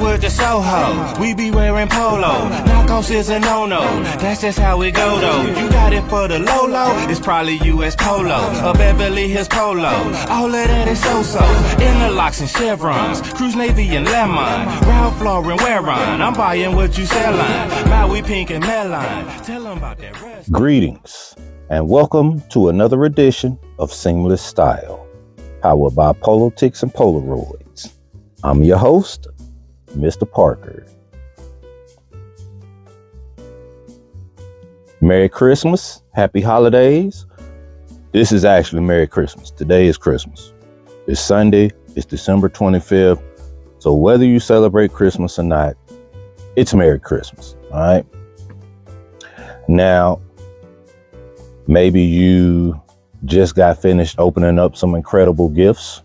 with the Soho. We be wearing polo. Knockoffs is a no-no. That's just how it go though. You got it for the low-low. It's probably US Polo. A Beverly Hills Polo. All of that is so-so. Interlocks and chevrons. Cruise Navy and Lemon. Ralph Lauren Wearon. I'm buying what you sellin'. Maui pink and melon. Tell them about that rest. Greetings and welcome to another edition of Seamless Style, powered by Politics and Polaroids. I'm your host, Mr. Parker. Merry Christmas, Happy Holidays. This is actually Merry Christmas. Today is Christmas. It's Sunday, it's December 25th. So whether you celebrate Christmas or not, it's Merry Christmas, all right? Now, maybe you just got finished opening up some incredible gifts.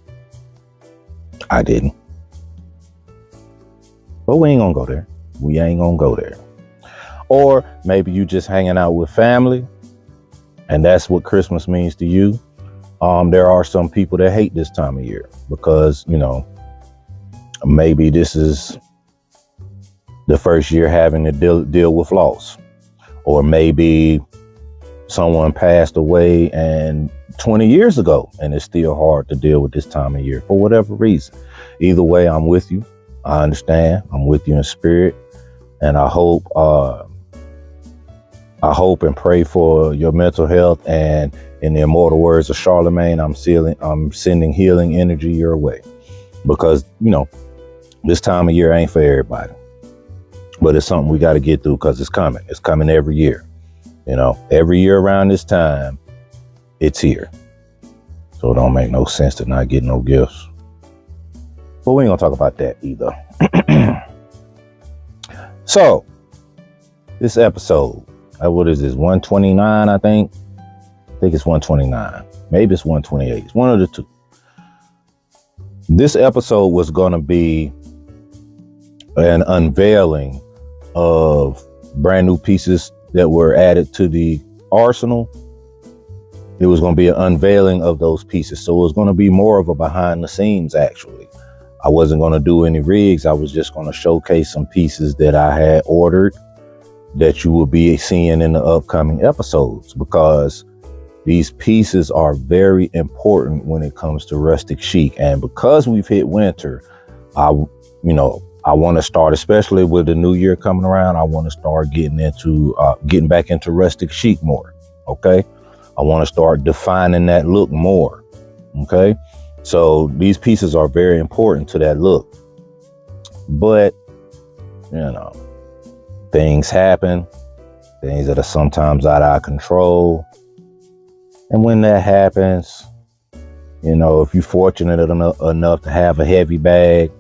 I didn't. But we ain't gonna go there. We ain't gonna go there. Or maybe you just hanging out with family and that's what Christmas means to you. There are some people that hate this time of year because, you know, maybe this is the first year having to deal with loss. Or maybe someone passed away and 20 years ago, and it's still hard to deal with this time of year for whatever reason. Either way, I'm with you. I understand. I'm with you in spirit, and I hope and pray for your mental health. And in the immortal words of Charlemagne, I'm sending healing energy your way, because you know this time of year ain't for everybody, but it's something we got to get through because it's coming. It's coming every year. You know, every year around this time, it's here. So it don't make no sense to not get no gifts. But we ain't gonna talk about that either. So, this episode, what is this, 129, I think? I think it's 129. Maybe it's 128. It's one of the two. This episode was gonna be an unveiling of brand new pieces that were added to the arsenal. It was going to be an unveiling of those pieces. So it was going to be more of a behind the scenes, actually. I wasn't going to do any rigs. I was just going to showcase some pieces that I had ordered that you will be seeing in the upcoming episodes, because these pieces are very important when it comes to rustic chic. And because we've hit winter, I want to start, especially with the new year coming around, I want to start getting back into rustic chic more. Okay. I want to start defining that look more. Okay. So these pieces are very important to that look, but you know, things happen, things that are sometimes out of our control. And when that happens, you know, if you're fortunate enough to have a heavy bag,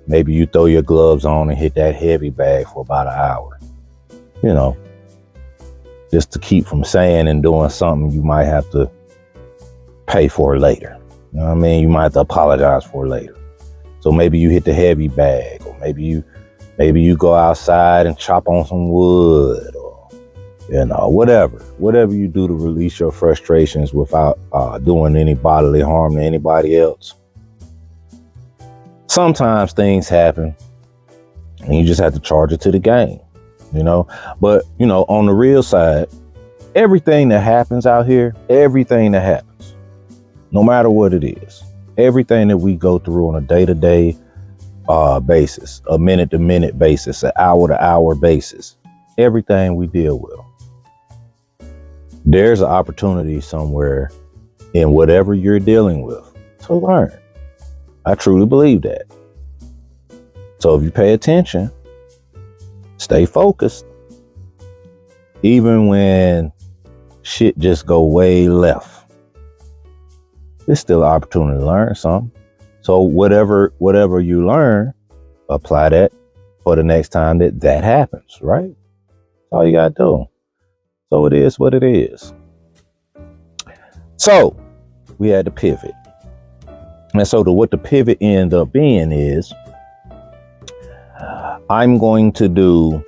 maybe you throw your gloves on and hit that heavy bag for about an hour, you know, just to keep from saying and doing something you might have to pay for later. You know what I mean? You might have to apologize for later. So maybe you hit the heavy bag, or maybe you go outside and chop on some wood, or, you know, whatever you do to release your frustrations without doing any bodily harm to anybody else. Sometimes things happen and you just have to charge it to the game, you know. But, you know, on the real side, everything that happens out here, everything that happens, no matter what it is, everything that we go through on a day-to-day basis, a minute-to-minute basis, an hour-to-hour basis, everything we deal with, there's an opportunity somewhere in whatever you're dealing with to learn. I truly believe that. So if you pay attention, stay focused, even when shit just go way left, there's still an opportunity to learn something. So whatever you learn, apply that for the next time that happens, right? That's all you gotta do. So it is what it is. So we had to pivot. And so what the pivot ended up being is, I'm going to do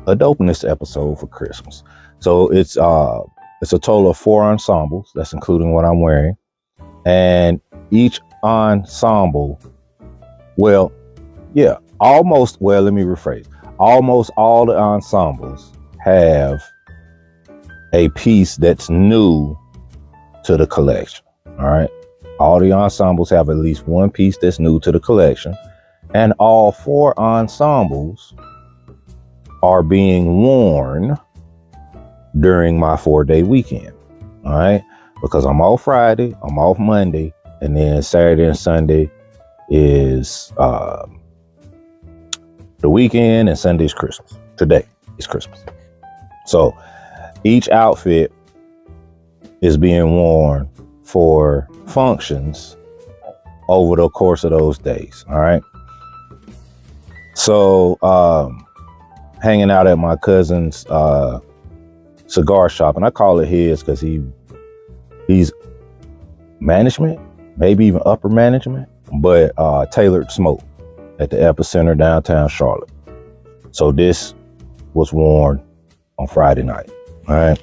a dopeness episode for Christmas. So it's a total of 4 ensembles. That's including what I'm wearing. And each ensemble, well, yeah, let me rephrase. Almost all the ensembles have a piece that's new to the collection. All right. All the ensembles have at least one piece that's new to the collection. And all 4 ensembles are being worn during my 4-day weekend. All right. Because I'm off Friday, I'm off Monday, and then Saturday and Sunday is the weekend, and Sunday's Christmas. Today is Christmas. So each outfit is being worn for functions over the course of those days. All right. So hanging out at my cousin's cigar shop, and I call it his because he's management, maybe even upper management, but Tailored Smoke at the Epicenter downtown Charlotte. So this was worn on Friday night. All right.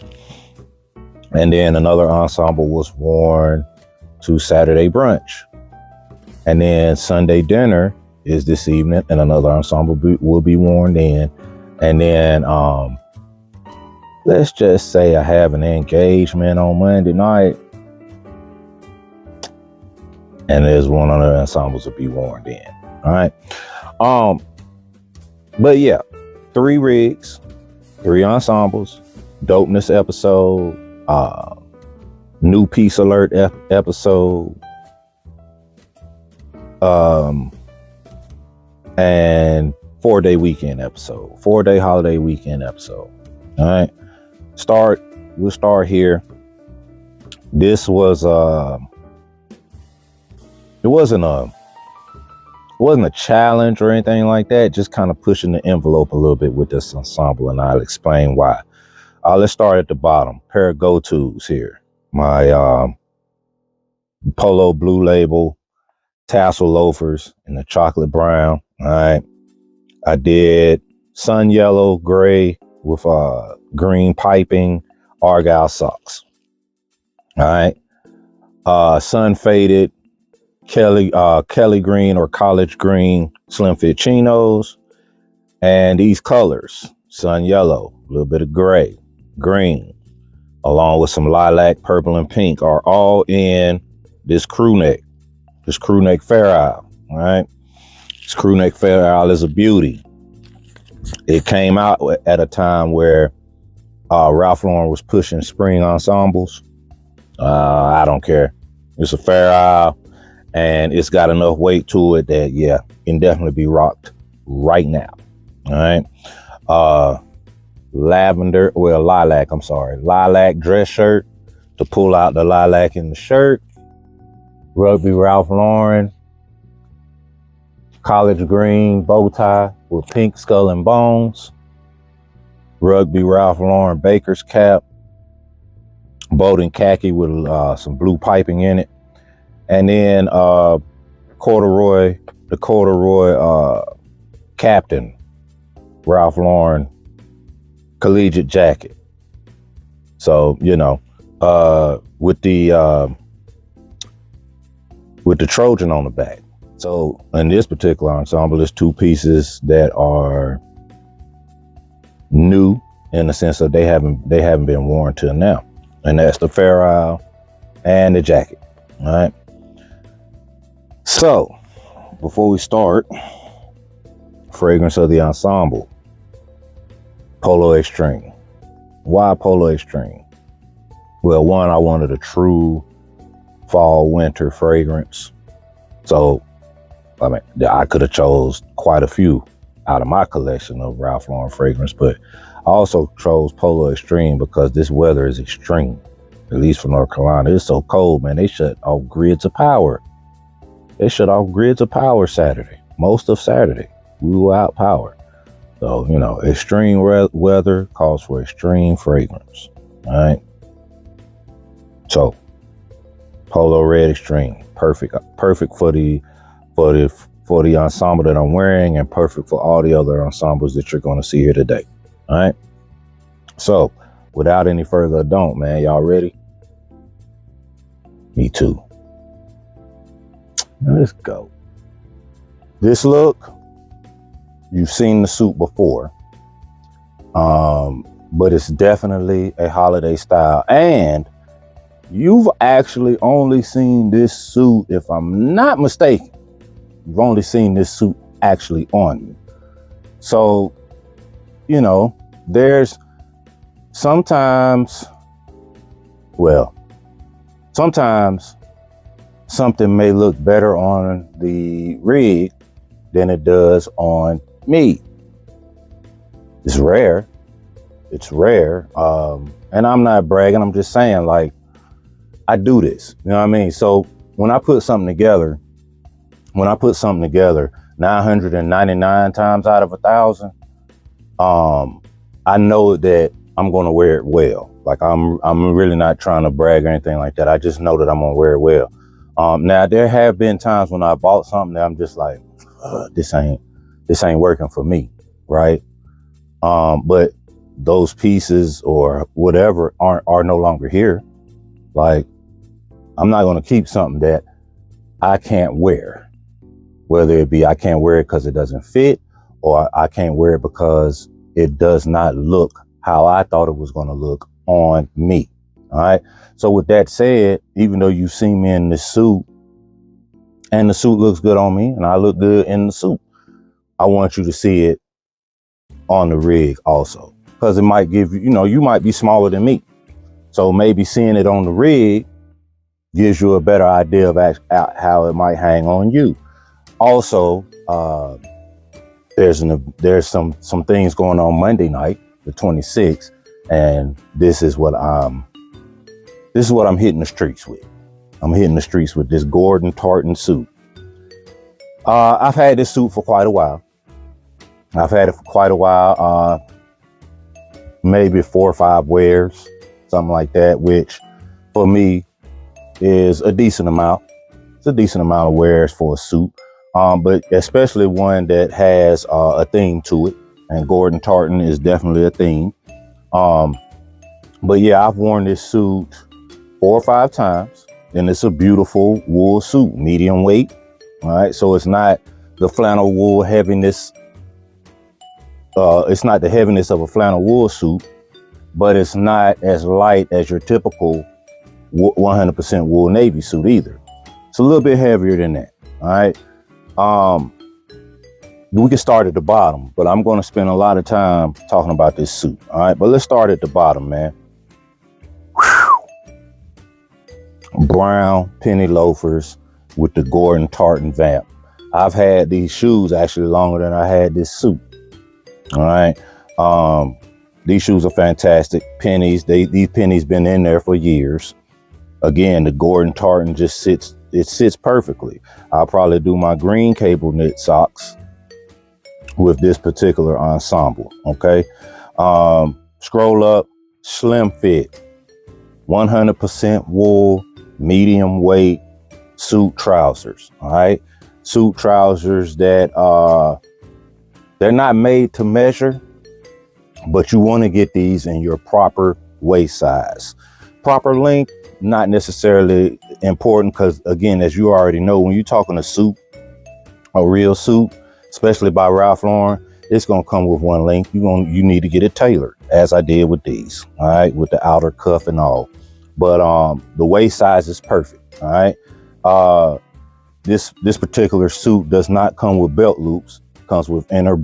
And then another ensemble was worn to Saturday brunch. And then Sunday dinner is this evening, and another ensemble will be worn then. And then let's just say I have an engagement on Monday night, and there's one of the ensembles will be worn then. All right. But yeah, 3 rigs, 3 ensembles, dopeness episode, new piece alert episode, and 4-day weekend episode, 4-day holiday weekend episode. All right. We'll start here. This was it wasn't a challenge or anything like that, just kind of pushing the envelope a little bit with this ensemble, and I'll explain why. Let's start at the bottom. Pair of go-tos here. My Polo Blue Label tassel loafers in the chocolate brown. All right. I did sun yellow gray with green piping Argyle socks. All right. Sun faded Kelly green or college green slim fit chinos, and these colors: sun yellow, a little bit of gray, green, along with some lilac, purple, and pink, are all in this crew neck Fair Isle. All right. This crew neck Fair Isle is a beauty. It came out at a time where Ralph Lauren was pushing spring ensembles. I don't care. It's a Fair Isle, and it's got enough weight to it that, yeah, can definitely be rocked right now. All right. Lilac dress shirt to pull out the lilac in the shirt. Rugby Ralph Lauren college green bow tie with pink skull and bones. Rugby Ralph Lauren baker's cap, Bowden khaki with some blue piping in it. And then corduroy Captain Ralph Lauren collegiate jacket. So, you know, with the Trojan on the back. So in this particular ensemble, there's 2 pieces that are new in the sense that they haven't been worn till now. And that's the Fair Isle and the jacket. All right. So before we start, fragrance of the ensemble, Polo Extreme. Why Polo Extreme? Well, one, I wanted a true fall winter fragrance. So, I mean, I could have chose quite a few out of my collection of Ralph Lauren fragrance, but I also chose Polo Extreme because this weather is extreme, at least for North Carolina. It's so cold, man. They shut off grids of power. Saturday. Most of Saturday, we were out power. So, you know, extreme weather calls for extreme fragrance. All right. So, Polo Red Extreme, perfect for the ensemble that I'm wearing, and perfect for all the other ensembles that you're going to see here today. All right. So, without any further ado, man, y'all ready? Me too. Let's go. This look, You've seen the suit before, but it's definitely a holiday style. And you've actually only seen this suit, if I'm not mistaken, you've only seen this suit actually on me. So, you know, there's sometimes something may look better on the rig than it does on me. It's rare. It's rare. And I'm not bragging. I'm just saying, like, I do this. You know what I mean? So when I put something together, 999 times out of 1,000, I know that I'm going to wear it well. Like, I'm really not trying to brag or anything like that. I just know that I'm going to wear it well. Now there have been times when I bought something that I'm just like, this ain't working for me, right? But those pieces or whatever are no longer here. Like, I'm not going to keep something that I can't wear, whether it be I can't wear it because it doesn't fit, or I can't wear it because it does not look how I thought it was going to look on me. All right. So with that said, even though you see me in this suit and the suit looks good on me and I look good in the suit, I want you to see it on the rig also, because it might give you, you might be smaller than me. So maybe seeing it on the rig gives you a better idea of how it might hang on you. Also, there's some things going on Monday night, the 26th, and this is what I'm hitting the streets with. I'm hitting the streets with this Gordon Tartan suit. I've had this suit for quite a while. Maybe 4 or 5 wears, something like that, which for me is a decent amount. It's a decent amount of wears for a suit, but especially one that has a theme to it. And Gordon Tartan is definitely a theme. But yeah, I've worn this suit 4 or 5 times, and it's a beautiful wool suit, medium weight. All right, so it's not the flannel wool heaviness. It's not the heaviness of a flannel wool suit, but it's not as light as your typical 100% wool navy suit either. It's a little bit heavier than that. All right. We can start at the bottom, but I'm going to spend a lot of time talking about this suit. All right, but let's start at the bottom, man. Whew. Brown penny loafers with the Gordon Tartan vamp. I've had these shoes actually longer than I had this suit. All right. These shoes are fantastic. Pennies. These pennies been in there for years. Again, the Gordon Tartan just sits perfectly. I'll probably do my green cable knit socks with this particular ensemble. Okay. Scroll up, slim fit, 100% wool, medium weight suit trousers. All right. Suit trousers that they're not made to measure, but you want to get these in your proper waist size. Proper length, not necessarily important, because again, as you already know, when you're talking a suit, a real suit, especially by Ralph Lauren, it's going to come with one length. You need to get it tailored, as I did with these. All right, with the outer cuff and all. But the waist size is perfect. All right. This particular suit does not come with belt loops. It comes with inner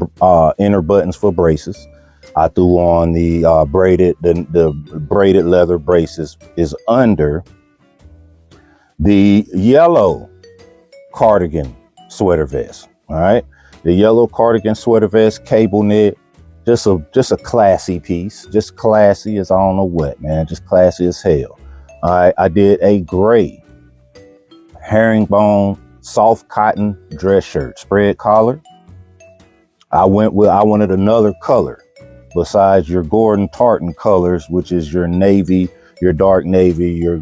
buttons for braces. I threw on the braided leather braces is under the yellow cardigan sweater vest. All right, the yellow cardigan sweater vest, cable knit, just a classy piece, just classy as I don't know what, man, just classy as hell. All right, I did a gray herringbone soft cotton dress shirt, spread collar. I wanted another color besides your Gordon Tartan colors, which is your navy, your dark navy, your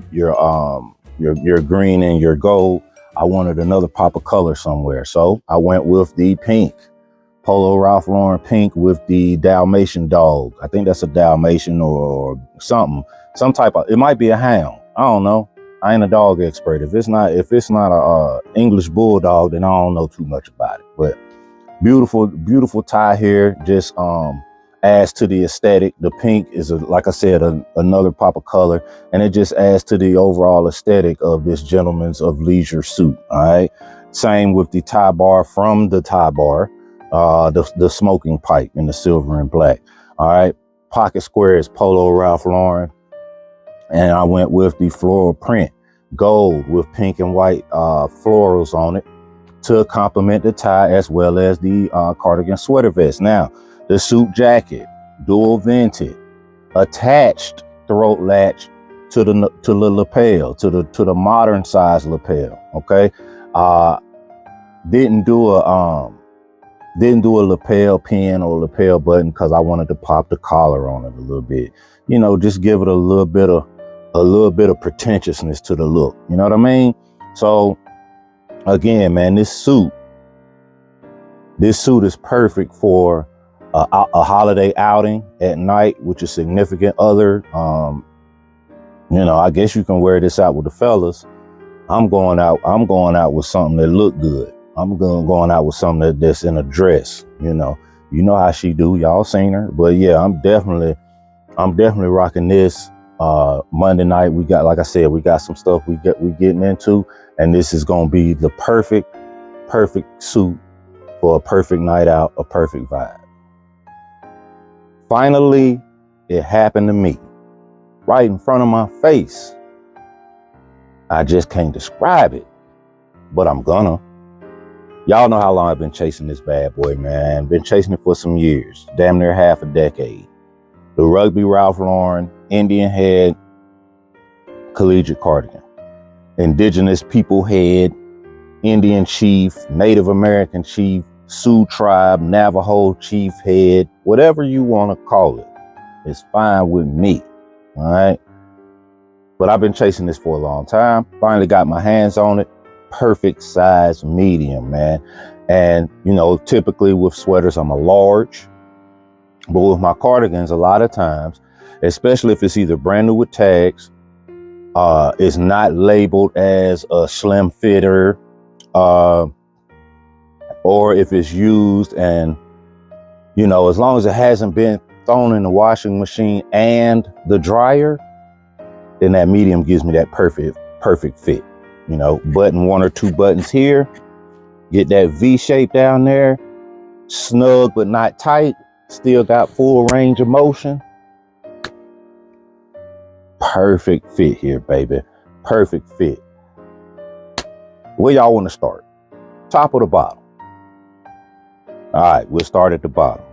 green and your gold. I wanted another pop of color somewhere. So I went with the pink, Polo Ralph Lauren pink with the Dalmatian dog. I think that's a Dalmatian or something, some type of, it might be a hound. I don't know. I ain't a dog expert. If it's not a English bulldog, then I don't know too much about it. But Beautiful, beautiful tie here. Just adds to the aesthetic. The pink is, like I said, another pop of color, and it just adds to the overall aesthetic of this gentleman's of leisure suit. All right. Same with the tie bar from the tie bar, the smoking pipe in the silver and black. All right. Pocket square is Polo Ralph Lauren, and I went with the floral print, gold with pink and white florals on it, to complement the tie, as well as the cardigan sweater vest. Now, the suit jacket, dual vented, attached throat latch to the lapel, to the modern size lapel. Okay, didn't do a lapel pin or lapel button because I wanted to pop the collar on it a little bit. You know, just give it a little bit of pretentiousness to the look. You know what I mean? So again, man, this suit is perfect for a holiday outing at night with your significant other. You know, I guess you can wear this out with the fellas. I'm going out with something that look good. I'm going out with something that's in a dress. You know how she do. Y'all seen her, but yeah, I'm definitely rocking this. Monday night, we got, like I said, we got some stuff we getting into, and this is gonna be the perfect suit for a perfect night out, a perfect vibe. Finally, it happened to me right in front of my face. I just can't describe it, but I'm gonna. Y'all know how long I've been chasing this bad boy, man. Been chasing it for some years, damn near half a decade. The Rugby Ralph Lauren Indian head collegiate cardigan. Indigenous people head, Indian chief, Native American chief, Sioux tribe, Navajo chief head, whatever you want to call it. It's fine with me. All right. But I've been chasing this for a long time. Finally got my hands on it. Perfect size medium, man. And, you know, typically with sweaters, I'm a large. But with my cardigans, a lot of times, especially if it's either brand new with tags, it's not labeled as a slim fitter, or if it's used and, you know, as long as it hasn't been thrown in the washing machine and the dryer, then that medium gives me that perfect fit. You know, button one or two buttons here, get that V shape down there, snug but not tight, still got full range of motion. Perfect fit here, baby. Perfect fit. Where y'all want to start? Top or the bottom? All right, we'll start at the bottom.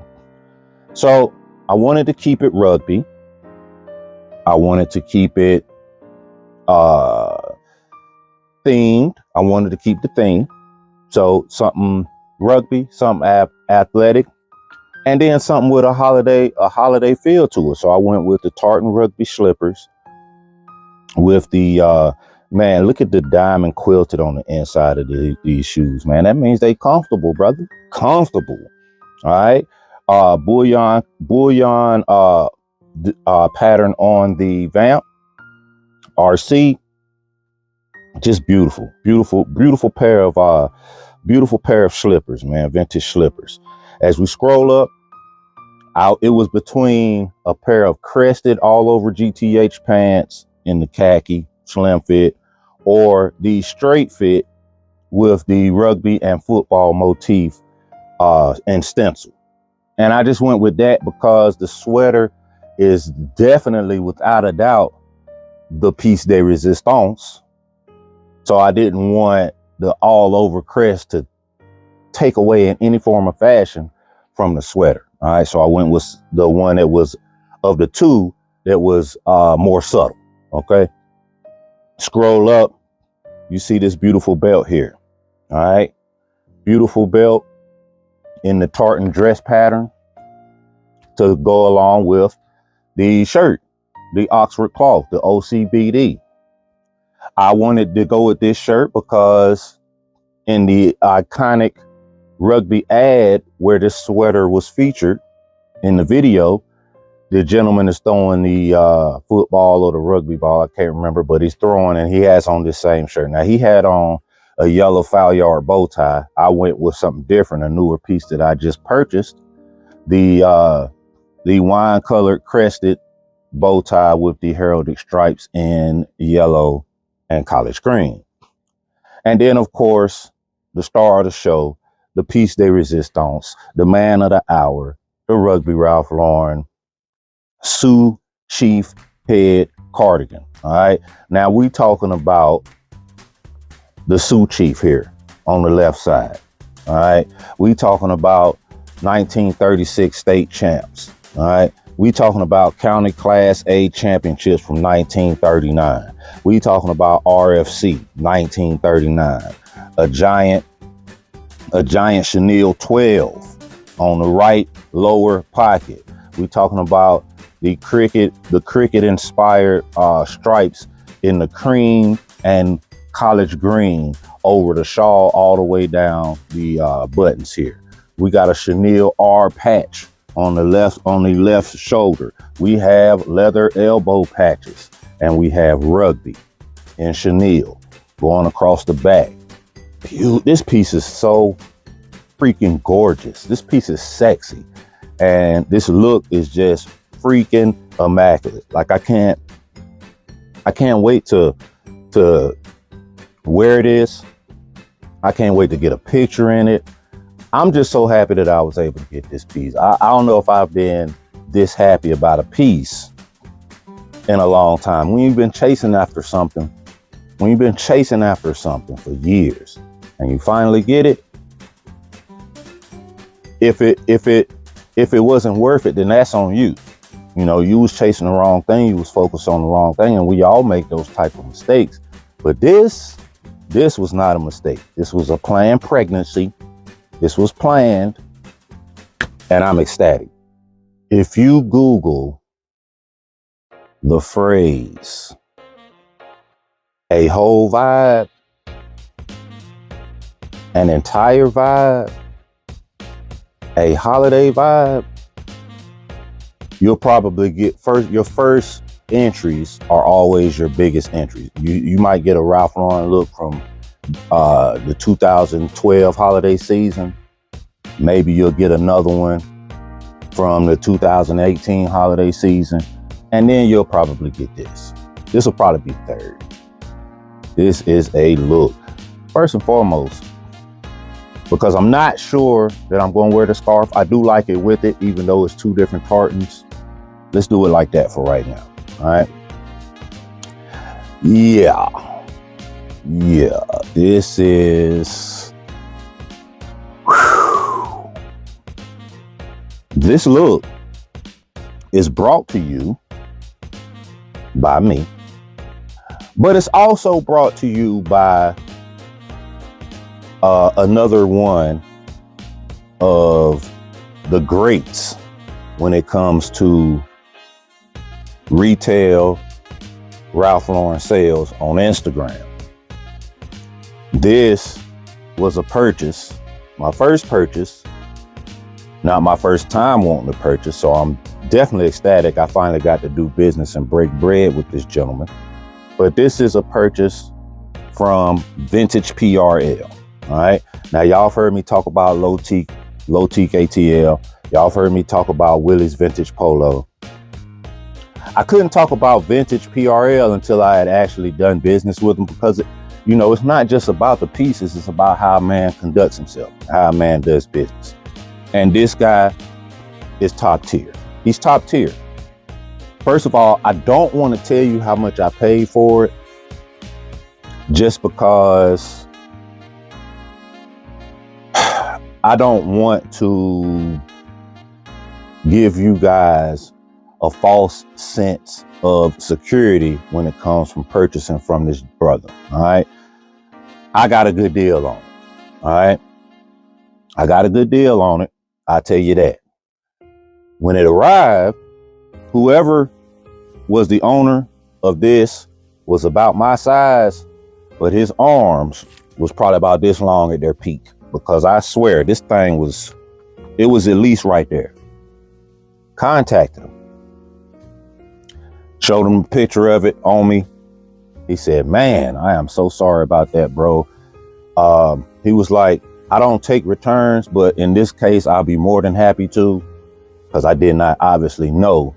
So I wanted to keep it rugby. I wanted to keep it themed. I wanted to keep the theme. So something rugby, something athletic, and then something with a holiday feel to it. So I went with the Tartan rugby slippers with the man, look at the diamond quilted on the inside of these shoes, man. That means they comfortable, brother. Comfortable. All right. Bullion pattern on the vamp. RC. Just beautiful pair of slippers, man. Vintage slippers. As we scroll up, it was between a pair of crested all over GTH pants in the khaki slim fit, or the straight fit with the rugby and football motif and stencil. And I just went with that because the sweater is definitely, without a doubt, the piece de resistance. So I didn't want the all over crest to take away in any form of fashion from the sweater. All right. So I went with the one that was, of the two, that was more subtle. Okay. Scroll up. You see this beautiful belt here. All right. Beautiful belt in the tartan dress pattern to go along with the shirt, the Oxford cloth, the OCBD. I wanted to go with this shirt because in the iconic rugby ad where this sweater was featured in the video, the gentleman is throwing the football or the rugby ball, I can't remember, but he's throwing, and he has on this same shirt. Now he had on a yellow foul yard bow tie. I went with something different, a newer piece that I just purchased. The wine colored crested bow tie with the heraldic stripes in yellow and college green. And then, of course, the star of the show, the piece de resistance, the man of the hour, the Rugby Ralph Lauren Sioux Chief head cardigan. All right. Now we talking about the Sioux Chief here on the left side. All right. We talking about 1936 state champs. All right. We talking about county class A championships from 1939. We talking about RFC 1939. A giant chenille 12 on the right lower pocket. We talking about the cricket inspired stripes in the cream and college green over the shawl all the way down the buttons here. We got a chenille R patch on the left shoulder. We have leather elbow patches, and we have rugby and chenille going across the back. This piece is so freaking gorgeous. This piece is sexy, and this look is just freaking immaculate. Like I can't wait to wear this. I can't wait to get a picture in it. I'm just so happy that I was able to get this piece. I don't know if I've been this happy about a piece in a long time. When you've been chasing after something, for years, and you finally get it, if it wasn't worth it, then that's on you. You know, you was chasing the wrong thing, you was focused on the wrong thing, and we all make those type of mistakes. But this was not a mistake. This was a planned pregnancy. This was planned, and I'm ecstatic. If you Google the phrase, a whole vibe, an entire vibe, a holiday vibe, you'll probably get your first entries are always your biggest entries. You might get a Ralph Lauren look from the 2012 holiday season. Maybe you'll get another one from the 2018 holiday season. And then you'll probably get this. This will probably be third. This is a look. First and foremost, because I'm not sure that I'm going to wear the scarf. I do like it with it, even though it's two different tartans. Let's do it like that for right now. All right. Yeah. This is. Whew. This look is brought to you by me, but it's also brought to you by another one of the greats when it comes to retail Ralph Lauren sales on Instagram. This was a purchase, my first purchase, not my first time wanting to purchase, so I'm definitely ecstatic I finally got to do business and break bread with this gentleman. But this is a purchase from Vintage PRL. All right. Now, y'all have heard me talk about low teak ATL. Y'all have heard me talk about Willie's Vintage Polo. I couldn't talk about Vintage PRL until I had actually done business with them, because, you know, it's not just about the pieces. It's about how a man conducts himself, how a man does business. And this guy is top tier. He's top tier. First of all, I don't want to tell you how much I paid for it, just because I don't want to give you guys a false sense of security when it comes from purchasing from this brother. All right. I got a good deal on it. All right. I got a good deal on it. I'll tell you that. When it arrived, whoever was the owner of this was about my size, but his arms was probably about this long at their peak, because I swear this thing was at least right there. Contacted him. Showed him a picture of it on me. He said, "Man, I am so sorry about that, bro. He was like, I don't take returns, but in this case, I'll be more than happy to, because I did not obviously know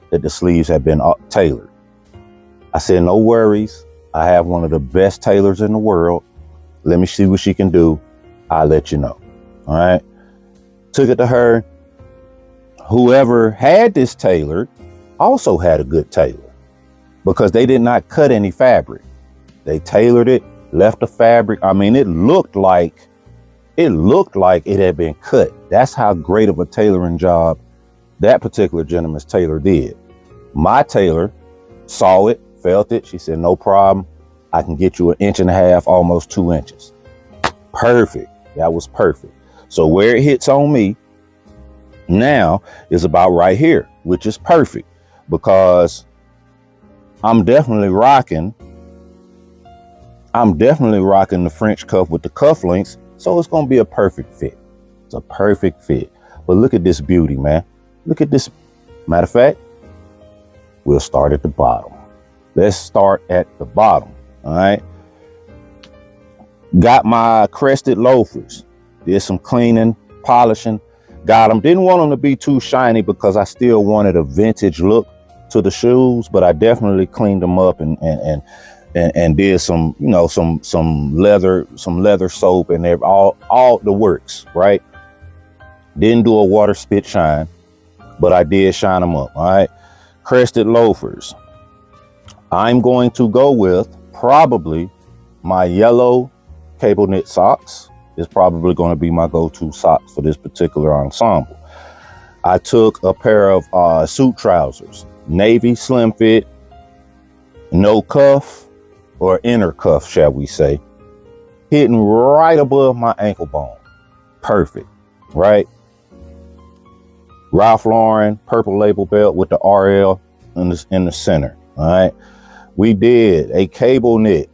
that the sleeves had been tailored. I said, no worries. I have one of the best tailors in the world. Let me see what she can do. I'll let you know. All right. Took it to her. Whoever had this tailored also had a good tailor, because they did not cut any fabric. They tailored it, left the fabric. I mean, it looked like it had been cut. That's how great of a tailoring job that particular gentleman's tailor did. My tailor saw it, felt it. She said, no problem. I can get you 1.5 inches, almost 2 inches. Perfect. That was perfect. So where it hits on me now is about right here, which is perfect, because I'm definitely rocking the French cuff with the cufflinks. So it's going to be a perfect fit. It's a perfect fit. But look at this beauty, man. Look at this. Matter of fact, we'll start at the bottom. Let's start at the bottom. All right. Got my crested loafers. Did some cleaning, polishing. Got them. Didn't want them to be too shiny because I still wanted a vintage look to the shoes, but I definitely cleaned them up and did some, you know, some leather soap and all the works, right? Didn't do a water spit shine, but I did shine them up. All right. Crested loafers. I'm going to go with probably my yellow cable knit socks. Is probably going to be my go-to socks for this particular ensemble. I took a pair of suit trousers, navy slim fit, no cuff or inner cuff, shall we say, hitting right above my ankle bone. Perfect, right? Ralph Lauren purple label belt with the RL in the center. All right. We did a cable knit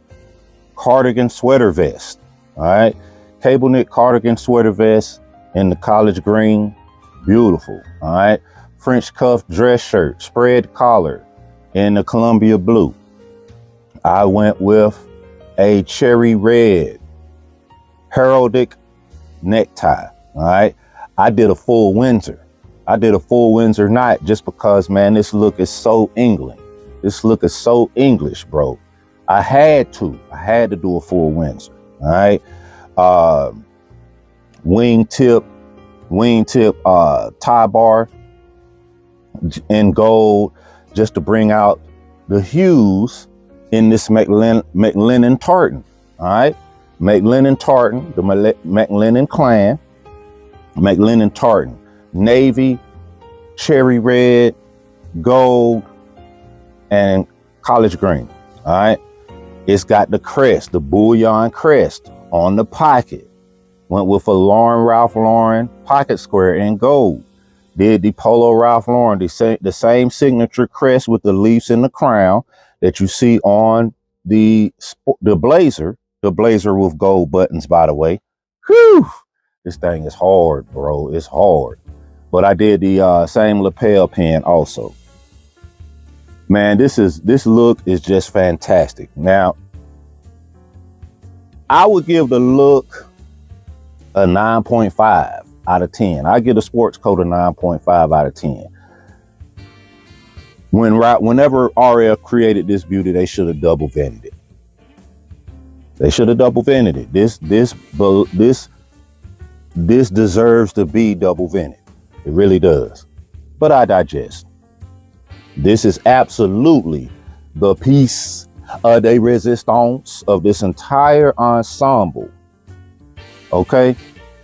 cardigan sweater vest. All right. Cable knit cardigan sweater vest in the college green. Beautiful. All right. French cuff dress shirt, spread collar in the Columbia blue. I went with a cherry red heraldic necktie. All right. I did a full Windsor. Knot just because, man, this look is so England. This look is so English, bro. I had to do a full Windsor. All right. Wingtip tie bar in gold, just to bring out the hues in this McLennan tartan. All right. McLennan tartan, the McLennan clan, McLennan tartan, navy, cherry red, gold, and college green. All right. It's got the crest, the bullion crest on the pocket. Went with a Ralph Lauren pocket square in gold. Did the Polo Ralph Lauren, the same signature crest with the leaves in the crown that you see on the blazer. The blazer with gold buttons, by the way. Whew! This thing is hard, bro. It's hard. But I did the same lapel pin also. Man, this look is just fantastic. Now, I would give the look a 9.5 out of 10. I give the sports coat a 9.5 out of 10. Whenever RL created this beauty, they should have double vented it. This deserves to be double vented. It really does. But I digest. This is absolutely the piece de resistance of this entire ensemble. Okay.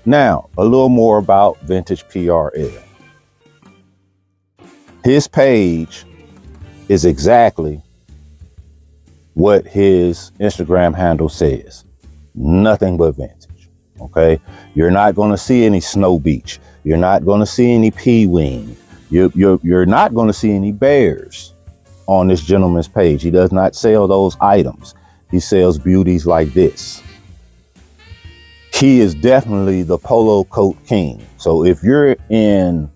Now, a little more about Vintage PRL. His page is exactly what his Instagram handle says. Nothing but vintage. Okay. You're not going to see any Snow Beach. You're not going to see any P-Wing. You're not going to see any bears on this gentleman's page. He does not sell those items. He sells beauties like this. He is definitely the polo coat king. So if you're in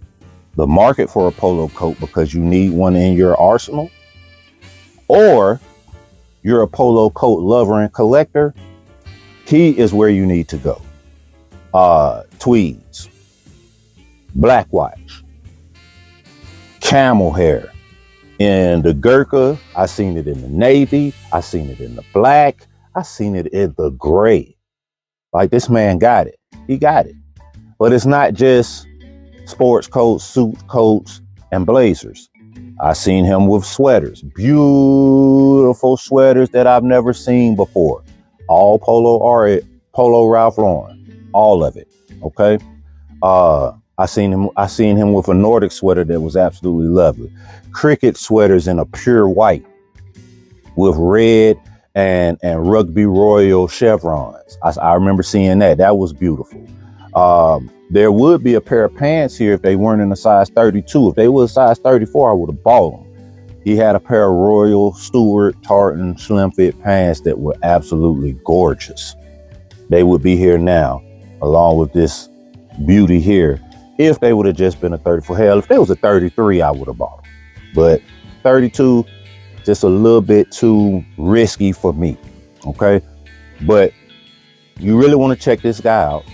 the market for a polo coat because you need one in your arsenal, or you're a polo coat lover and collector, Key is where you need to go. Tweeds, black watch, camel hair. In the Gurkha, I seen it in the navy, I seen it in the black, I seen it in the gray. Like, this man got it. He got it. But it's not just sports coats, suit coats, and blazers. I seen him with sweaters, beautiful sweaters that I've never seen before. All Polo Ralph Lauren, all of it. Okay. I seen him with a Nordic sweater that was absolutely lovely. Cricket sweaters in a pure white with red and Rugby Royal chevrons. I remember seeing that. That was beautiful. There would be a pair of pants here if they weren't in a size 32. If they were a size 34, I would have bought them. He had a pair of Royal Stewart Tartan slim fit pants that were absolutely gorgeous. They would be here now, along with this beauty here. If they would have just been a 34, hell, if they was a 33, I would have bought them. But 32, just a little bit too risky for me. Okay. But you really want to check this guy out.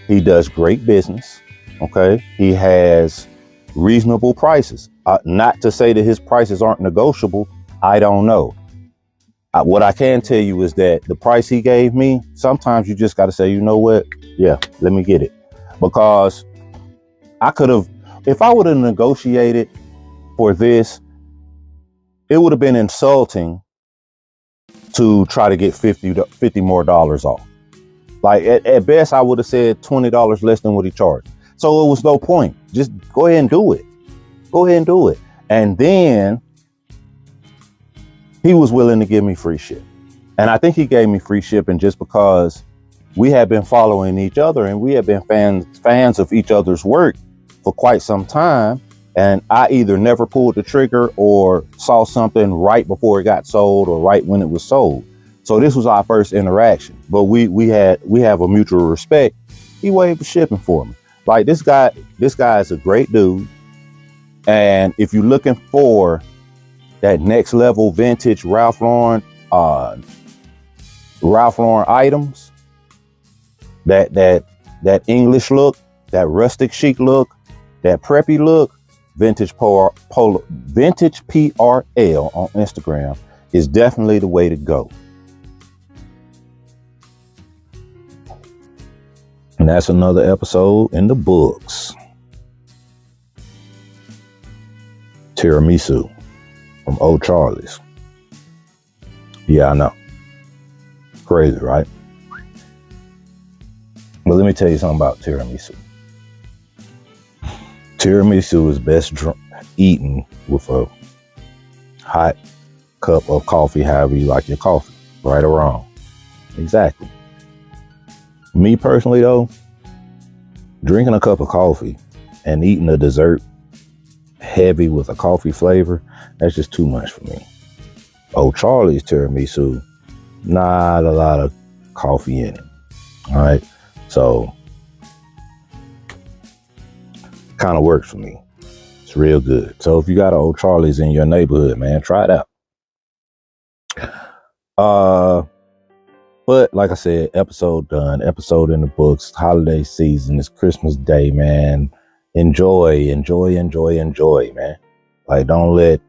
He does great business. Okay. He has reasonable prices. Not to say that his prices aren't negotiable. I don't know. What I can tell you is that the price he gave me, sometimes you just got to say, you know what? Yeah, let me get it. Because I could have, if I would have negotiated for this, it would have been insulting to try to get $50 more off. Like at best, I would have said $20 less than what he charged. So it was no point. Just go ahead and do it. Go ahead and do it. And then he was willing to give me free ship. And I think he gave me free shipping just because we had been following each other and we had been fans of each other's work for quite some time. And I either never pulled the trigger or saw something right before it got sold or right when it was sold. So this was our first interaction, but we have a mutual respect. He waived the shipping for me. Like, this guy is a great dude. And if you're looking for that next level vintage Ralph Lauren items, that English look, that rustic chic look, that preppy look, vintage PRL on Instagram is definitely the way to go. And that's another episode in the books. Tiramisu from Old Charlie's. Yeah, I know. Crazy, right? But let me tell you something about tiramisu. Tiramisu is best eaten with a hot cup of coffee, however you like your coffee, right or wrong. Exactly. Me personally, though, drinking a cup of coffee and eating a dessert heavy with a coffee flavor, that's just too much for me. Old Charlie's tiramisu, not a lot of coffee in it. All right. So, kind of works for me. It's real good. So if you got an Old Charlie's in your neighborhood, man, try it out. But like I said, episode done, episode in the books, holiday season, it's Christmas Day, man. Enjoy, man. Like, don't let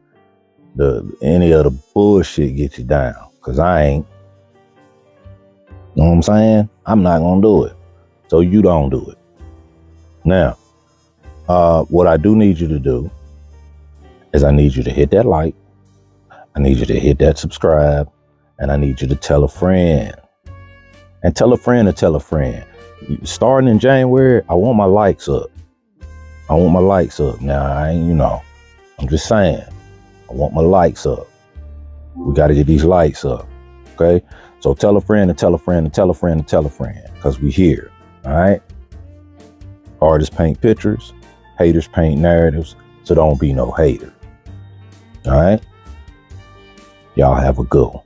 any of the bullshit get you down, because I ain't. You know what I'm saying? I'm not going to do it. So you don't do it. Now, what I do need you to do is I need you to hit that like. I need you to hit that subscribe. And I need you to tell a friend. And tell a friend to tell a friend. Starting in January, I want my likes up. I want my likes up. Now, I'm just saying. I want my likes up. We got to get these likes up. Okay? So tell a friend and tell a friend and tell a friend and tell a friend. Because we here. All right? Artists paint pictures. Haters paint narratives. So don't be no hater. All right? Y'all have a good one.